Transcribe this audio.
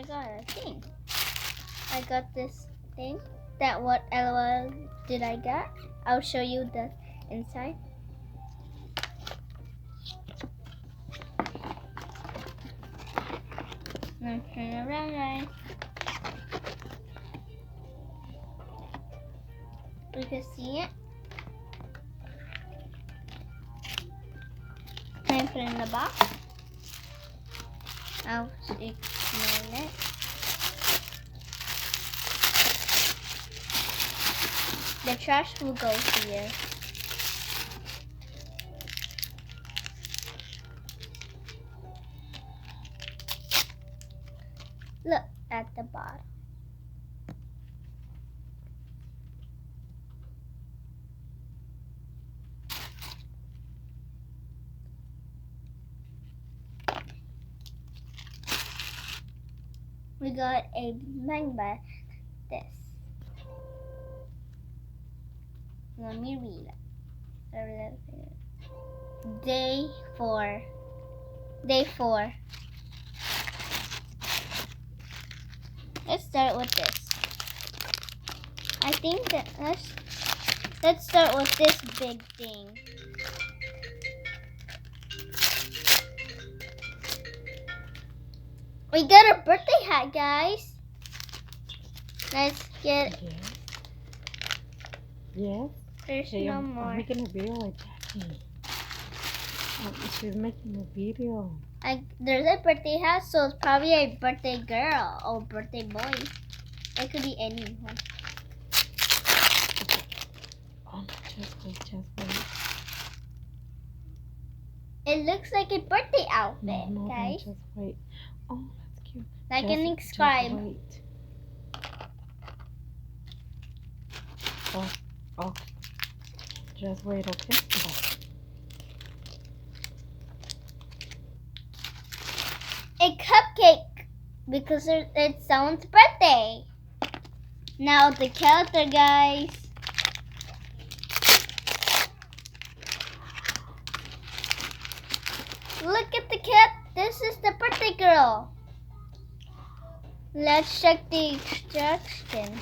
got a thing. I got this thing. That what LOL did I get? I'll show you the inside. Now turn around, guys. You can see it. I put it in the box. I'll explain it. The trash will go here. Look at the bottom. We got a manga. This. Let me read it. Day 4. Day 4. Let's start with this. I think that let's start with this big thing. We got a birthday hat, guys. Let's get. Yes. There's Hey, no I'm more. making a video with Jackie. She's making a video. There's a birthday hat, so it's probably a birthday girl or birthday boy. It could be anyone. Oh, just wait. It looks like a birthday outfit, No, guys. just wait. Oh, that's cute. Like and subscribe. Just wait. Oh. Just wait, okay? A cupcake because it's someone's birthday. Now the character, guys. Look at the cat. This is the birthday girl. Let's check the instructions.